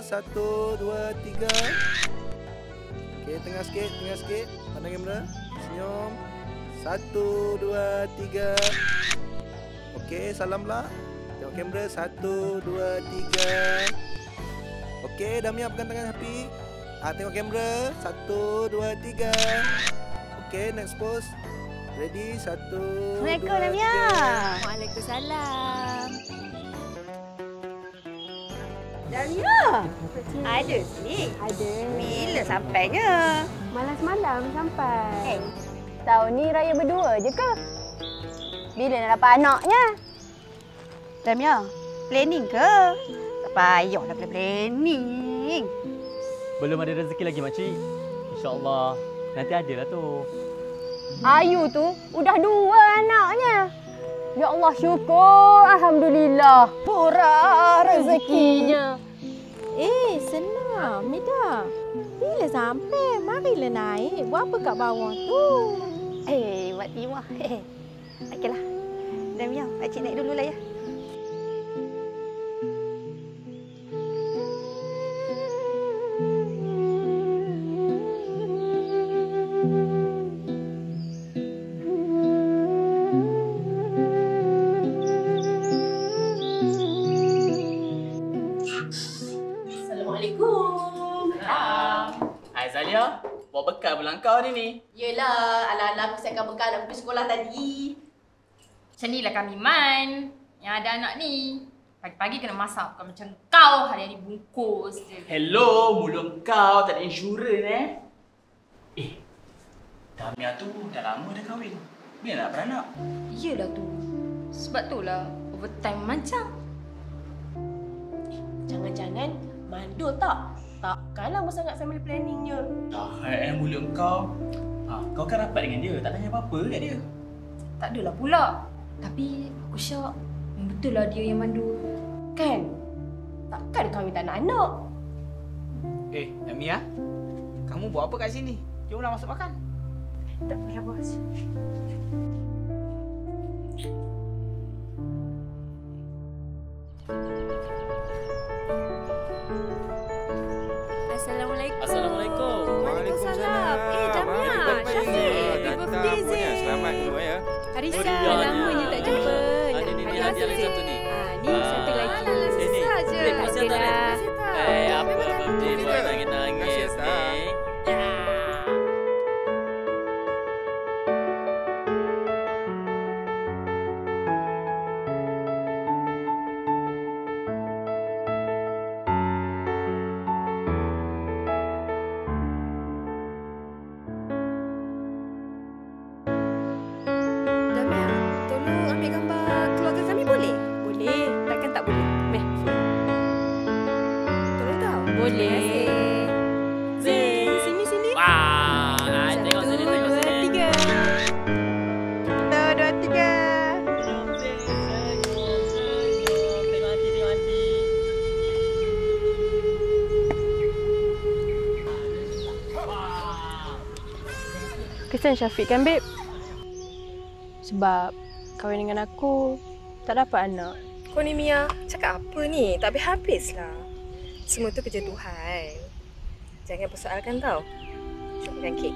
1, 2, 3. Okey, tengah sikit. Pandang kamera. Senyum. 1, 2, 3. Okey, salam pula. Tengok kamera. 1, 2, 3. Okey, Damia pegang tangan Happy. Tengok kamera. 1, 2, 3. Okey, next pose. Ready? 1, 2, 3. Assalamualaikum, Damia. Waalaikumsalam. Damia, ada sini? Ada. Bila sampainya? Malam semalam sampai. Tahun ni raya berdua je ke? Bila nak dapat anaknya? Damia, planning ke? Tak payahlah planning. Belum ada rezeki lagi, makcik. InsyaAllah nanti ada lah tu. Ayu tu udah 2 anaknya. Ya Allah, syukur. Alhamdulillah. Murah rezekinya. Senang, Mida. Bila sampai? Marilah naik. Buat apa kat bawah tu? Mak Timah. Okeylah. Damia, pakcik naik dululah ya. Assalamualaikum. Hai Zalia, bawa bekal pulang kau ni. Yelah, ala-ala aku siapkan bekal nak pergi sekolah tadi. Macam ni lah kami Man yang ada anak ni. Pagi-pagi kena masak, bukan macam kau hari-hari bungkus je. Hello, mulut kau tak ada insurans Damia tu dah lama dah kahwin. Bila nak beranak? Iyalah tu. Sebab tu lah overtime macam. Jangan-jangan mandul tak? Takkanlah sangat family planningnya. Dah, mulut kau. Kau kan rapat dengan dia, tak tanya apa-apa kat dia. Tak adalah pula. Tapi aku syak. Betul lah dia yang mandul. Kan? Takkan kahwin tak nak anak. Damia, kamu buat apa kat sini? Jomlah masuk makan. Tak payah, bos. Assalamualaikum. Waalaikumsalam. Damia, Syafiq. Happy birthday, Zee. Selamat dulu ya. Arisa, lamanya tak jumpa. Ni hadiah lagi satu ni. Ni satu lagi. Sini. Saja. Okeylah. Apa birthday boy nangis-nangis ni? Damia, tolong ambil gambar keluarga kami boleh? Boleh. Takkan tak boleh? Meh. Tolong tau. Boleh. Zee, sini. Wah, tengok sini, tengok sini. 1, 2, 3. 1, 2, 3. Tengok hati. Kesian Syafiq kan, Beb? Sebab kahwin dengan aku tak dapat anak. Kau ni Mia, cakap apa ni? Tak habis lah. Semua tu kerja Tuhan. Jangan persoalkan tau. Jom makan kek.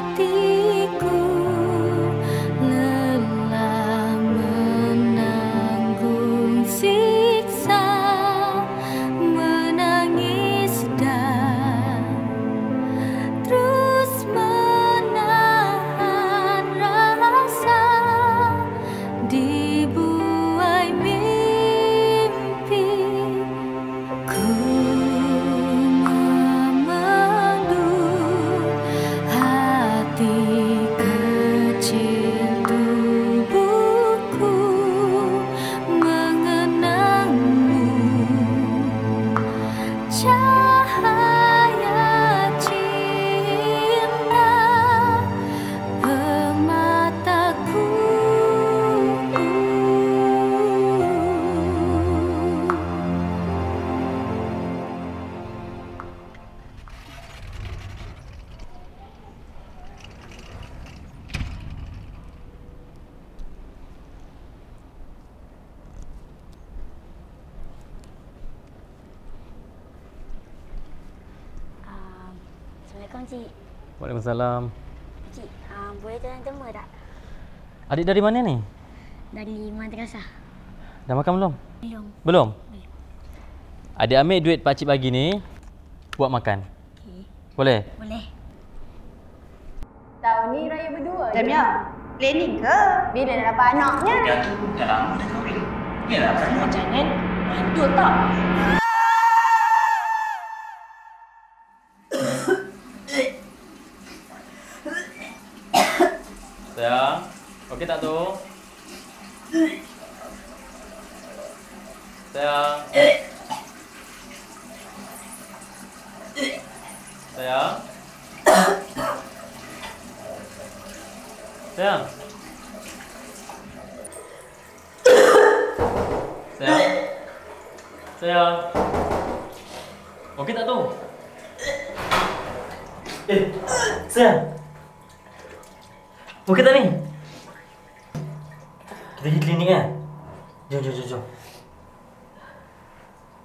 Hatiku lelah menanggung siksa, menangis dan terus menahan rasa dibuai mimpi. Ku memandu hati Assalamualaikum, Cik. Waalaikumsalam. Cik, boleh tolong temu tak? Adik dari mana ni? Dari madrasah. Dah makan belum? Belum. Belum? Adik ambil duit pakcik bagi ni buat makan. Okey. Boleh? Boleh. Tahun ni raya berdua. Jamia, planning ke? Bila nak dapat anaknya? Dah lama dah kahwin. Yalah, Jangan mandul tak? Sayang, okey tak tu? Sayang. Sayang. Sayang. Sayang. Sayang. Okey tak tu? Sayang. Okey tak ni? Kita pergi klinik kan? Jom.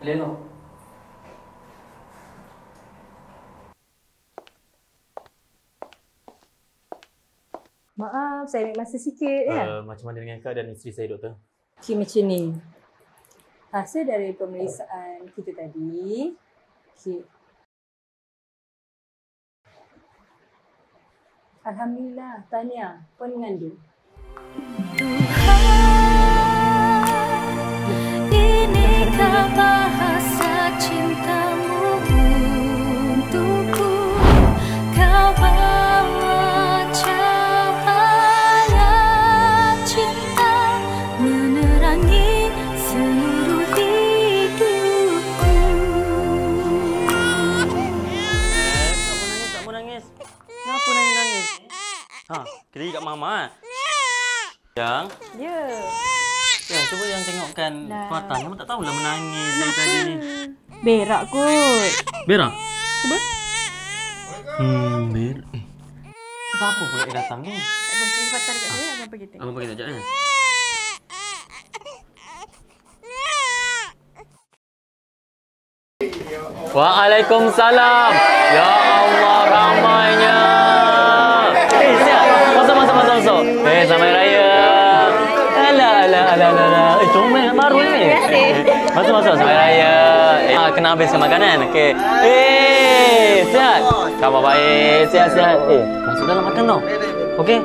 Elok. Maaf, saya ambil masa sikit ya. Macam mana dengan keadaan isteri saya, doktor? Okey, macam ni. Hasil dari pemeriksaan kita tadi, okey. Alhamdulillah, tahniah, puan mengandung. Inikah bahasa cintamu untukku? Kau bawa cahaya cinta menerangi seluruh hidupku. Tak mau nangis. Kenapa nangis? Ha, kita pergi kat mama. Yang? Ya. Yang cuba yang tengokkan Fatan. Kamu tak tahulah menangis dari tadi ni. Berak kot. Berak? Cuba. Berak. Siapa pula yang datang ni? Abang pergi Fatan dekat dia, abang pergi tengok. Abang pergi sekejap kan? Waalaikumsalam. Ya Allah, ramainya. Siap. Masuk. Selamat Raya. Alah. Comel baru ni. Terima kasih. Masuk. Selamat Raya. Kena habiskan makanan. Okey. Sihat. Khabar baik. Sihat. Masuk dalam makan tau. Okey.